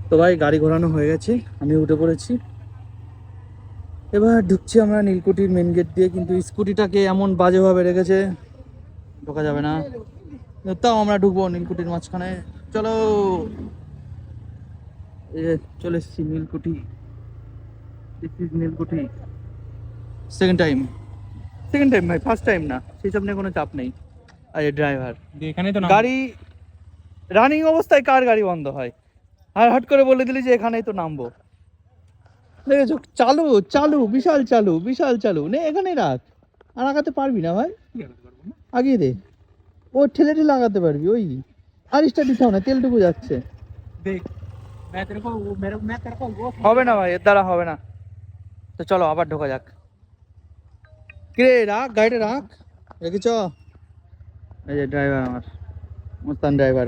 তো ভাই গাড়ি ঘোরানো হয়ে গেছে, আমি উঠে পড়েছি। এবার ঢুকছি আমরা নীলকুঠির মেন গেট দিয়ে, কিন্তু স্কুটিটাকে এমন বাজেভাবে রেখেছে, ঢোকা যাবে না। তাও আমরা ঢুকবো নীলকুঠির মাঝখানে। চলো, এই যে চলে এসেছি Nilkuthi. This is Nilkuthi. Second time ভাই, ফার্স্ট টাইম না, সেই সব নিয়ে কোনো চাপ নেই। আর এই ড্রাইভার এখানে তো গাড়ি রানিং অবস্থায় কার গাড়ি বন্ধ হয়, আর হট করে বলে দিলি যে এখানেই তো নামবো। দেখেছো, চালু চালু বিশাল চালু, বিশাল চালু নে, এখানেই রাখ। আর আগাতে পারবি না ভাই, আগিয়ে দে। ও ঠেলে ঠেলে আগাতে পারবি ওই। আর স্টার্ট দিতে হবে না, তেলটুকু যাচ্ছে। দেখ, হবে না ভাই, এর দ্বারা হবে না। তো চলো আবার ঢোকা যাক। কিরে রাখ, গাড়িটা রাখ, রেখেছ। এই যে ড্রাইভার আমার, মস্তান ড্রাইভার।